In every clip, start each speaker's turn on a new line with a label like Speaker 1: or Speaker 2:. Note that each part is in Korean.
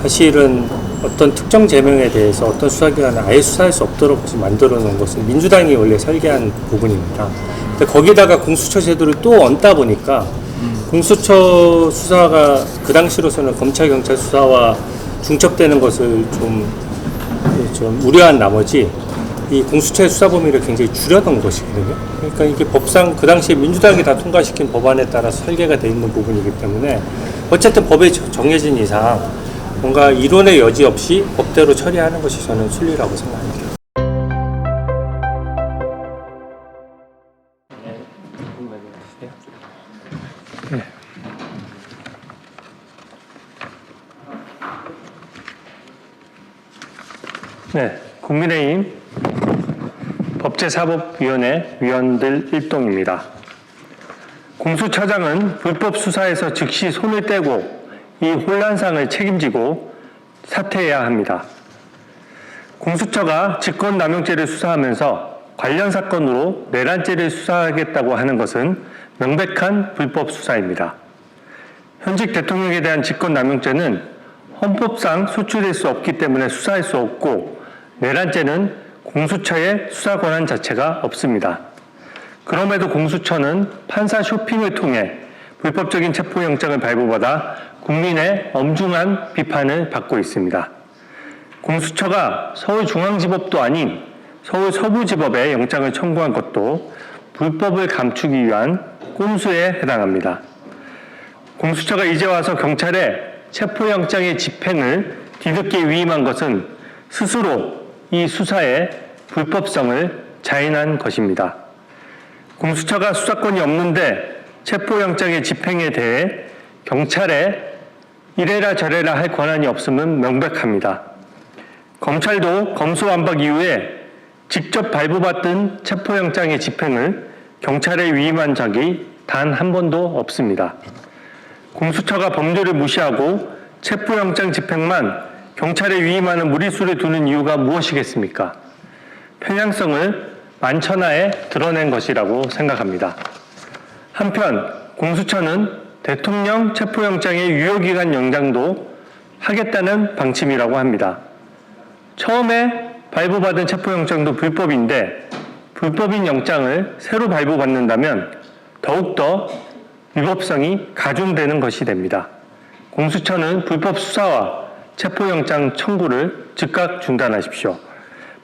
Speaker 1: 사실은 어떤 특정 제명에 대해서 어떤 수사기관은 아예 수사할 수 없도록 만들어 놓은 것은 민주당이 원래 설계한 부분입니다. 근데 거기다가 공수처 제도를 또 얹다 보니까 공수처 수사가 그 당시로서는 검찰, 경찰 수사와 중첩되는 것을 좀 우려한 나머지 이 공수처의 수사 범위를 굉장히 줄여놓은 것이거든요. 그러니까 이게 법상 그 당시에 민주당이 다 통과시킨 법안에 따라서 설계가 되어 있는 부분이기 때문에 어쨌든 법에 정해진 이상 뭔가 이론의 여지 없이 법대로 처리하는 것이 저는 순리라고 생각합니다. 네, 국민의힘 법제사법위원회 위원들 일동입니다. 공수처장은 불법 수사에서 즉시 손을 떼고 이 혼란상을 책임지고 사퇴해야 합니다. 공수처가 직권남용죄를 수사하면서 관련 사건으로 내란죄를 수사하겠다고 하는 것은 명백한 불법 수사입니다. 현직 대통령에 대한 직권남용죄는 헌법상 소추될 수 없기 때문에 수사할 수 없고 내란죄는 공수처의 수사 권한 자체가 없습니다. 그럼에도 공수처는 판사 쇼핑을 통해 불법적인 체포영장을 발부받아 국민의 엄중한 비판을 받고 있습니다. 공수처가 서울중앙지법도 아닌 서울서부지법에 영장을 청구한 것도 불법을 감추기 위한 꼼수에 해당합니다. 공수처가 이제 와서 경찰에 체포영장의 집행을 뒤늦게 위임한 것은 스스로 이 수사의 불법성을 자인한 것입니다. 공수처가 수사권이 없는데 체포영장의 집행에 대해 경찰에 이래라 저래라 할 권한이 없음은 명백합니다. 검찰도 검수완박 이후에 직접 발부받은 체포영장의 집행을 경찰에 위임한 적이 단 한 번도 없습니다. 공수처가 법률을 무시하고 체포영장 집행만 경찰에 위임하는 무리수를 두는 이유가 무엇이겠습니까? 편향성을 만천하에 드러낸 것이라고 생각합니다. 한편 공수처는 대통령 체포영장의 유효기간 연장도 하겠다는 방침이라고 합니다. 처음에 발부받은 체포영장도 불법인데 불법인 영장을 새로 발부받는다면 더욱더 위법성이 가중되는 것이 됩니다. 공수처는 불법 수사와 체포영장 청구를 즉각 중단하십시오.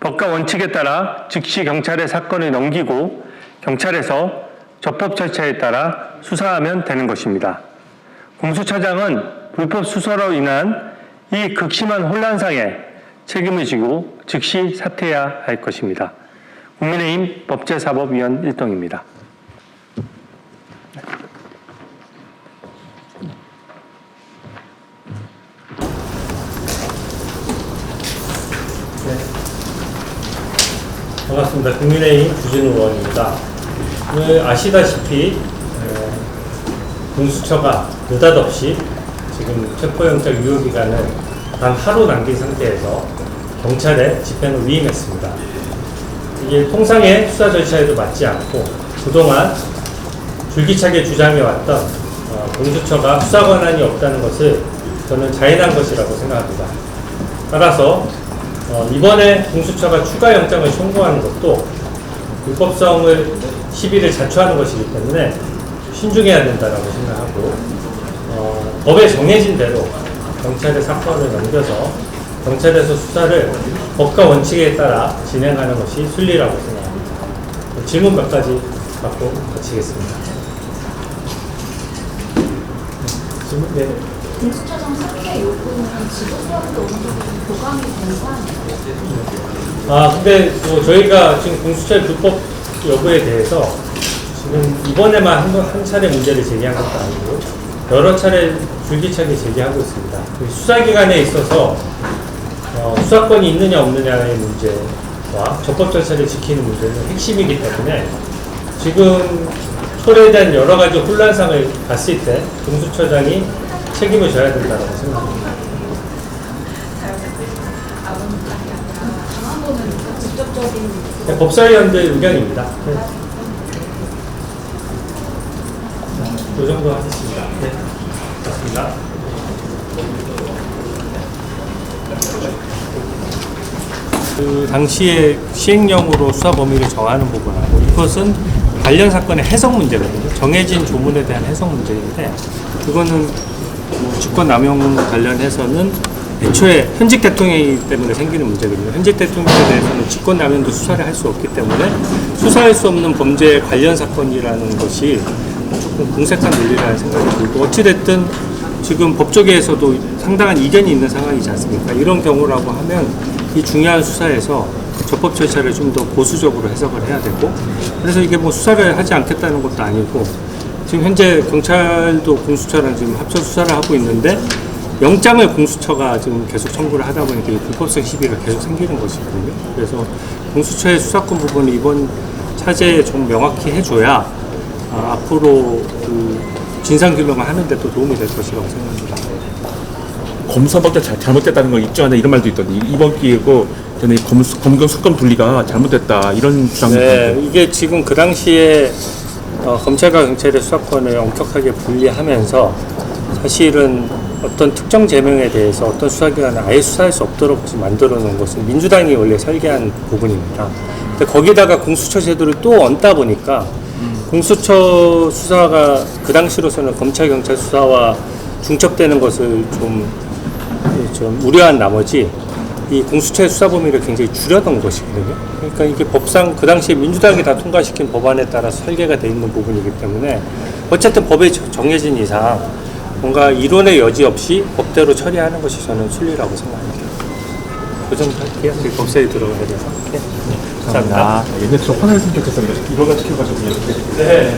Speaker 1: 법과 원칙에 따라 즉시 경찰에 사건을 넘기고 경찰에서 적법 절차에 따라 수사하면 되는 것입니다. 공수처장은 불법 수사로 인한 이 극심한 혼란상에 책임을 지고 즉시 사퇴해야 할 것입니다. 국민의힘 법제사법위원 일동입니다. 반갑습니다. 국민의힘 주진우 의원입니다. 오늘 아시다시피 공수처가 느닷없이 지금 체포영장 유효기간을 단 하루 남긴 상태에서 경찰에 집행을 위임했습니다. 이게 통상의 수사 절차에도 맞지 않고 그동안 줄기차게 주장해왔던 공수처가 수사 권한이 없다는 것을 저는 자인한 것이라고 생각합니다. 따라서 이번에 공수처가 추가 영장을 청구하는 것도 불법성을 시비를 자초하는 것이기 때문에 신중해야 된다고 생각하고 법에 정해진 대로 경찰의 사건을 넘겨서 경찰에서 수사를 법과 원칙에 따라 진행하는 것이 순리라고 생각합니다. 질문 몇 가지 받고 마치겠습니다. 질문? 네.
Speaker 2: 공수처장 사퇴 요구는 지도부와도 어느 정도 교감이 된 사안이에요?
Speaker 1: 근데 저희가 지금 공수처의 불법 여부에 대해서 지금 이번에만 한 차례 문제를 제기한 것도 아니고 여러 차례 줄기차게 제기하고 있습니다. 수사기관에 있어서 수사권이 있느냐 없느냐의 문제와 적법 절차를 지키는 문제는 핵심이기 때문에 지금 초래된 여러 가지 혼란상을 봤을 때 공수처장이 책임을 져야 된다고 생각합니다. 네, 법사위원들 의견입니다. 네. 이 정도 하겠습니다. 네, 맞습니다. 그 당시에 시행령으로 수사 범위를 정하는 부분하고 이것은 관련 사건의 해석 문제거든요. 정해진 조문에 대한 해석 문제인데 그거는 뭐 직권남용 관련해서는 애초에 현직 대통령이기 때문에 생기는 문제거든요. 현직 대통령에 대해서는 직권남용도 수사를 할 수 없기 때문에 수사할 수 없는 범죄 관련 사건이라는 것이 조금 공색한 논리라는 생각이 들고 어찌됐든 지금 법조계에서도 상당한 이견이 있는 상황이지 않습니까? 이런 경우라고 하면 이 중요한 수사에서 적법 절차를 좀 더 보수적으로 해석을 해야 되고 그래서 이게 뭐 수사를 하지 않겠다는 것도 아니고 지금 현재 경찰도 공수처랑 지금 합쳐 수사를 하고 있는데 영장을 공수처가 지금 계속 청구를 하다 보니까 이 불법성 시비가 계속 생기는 것이거든요. 그래서 공수처의 수사권 부분을 이번 차제에 좀 명확히 해줘야 앞으로 그 진상규명을 하는 데 또 도움이 될 것이라고 생각합니다.
Speaker 3: 검사밖에 잘못됐다는 걸 입증한다 이런 말도 있던데 이번 기회고 전에 검경 수권 분리가 잘못됐다 이런 주장도
Speaker 1: 네,
Speaker 3: 있던데.
Speaker 1: 이게 지금 그 당시에 검찰과 경찰의 수사권을 엄격하게 분리하면서 사실은 어떤 특정 제명에 대해서 어떤 수사기관을 아예 수사할 수 없도록 만들어 놓은 것은 민주당이 원래 설계한 부분입니다. 근데 거기다가 공수처 제도를 또 얹다 보니까 공수처 수사가 그 당시로서는 검찰 경찰 수사와 중첩되는 것을 좀 우려한 나머지 이 공수처의 수사 범위를 굉장히 줄여놓은 것이거든요. 그러니까 이게 법상 그 당시에 민주당이 다 통과시킨 법안에 따라 설계가 되어 있는 부분이기 때문에 어쨌든 법에 정해진 이상 뭔가 이론의 여지 없이 법대로 처리하는 것이 저는 순리라고 생각합니다. 그 정도 할게요. 법사위 들어가야 돼서. 네. 감사합니다.
Speaker 3: 옛날에 저 화나했으면 좋겠어요. 이거가 시켜가지고 이렇게.
Speaker 1: 네.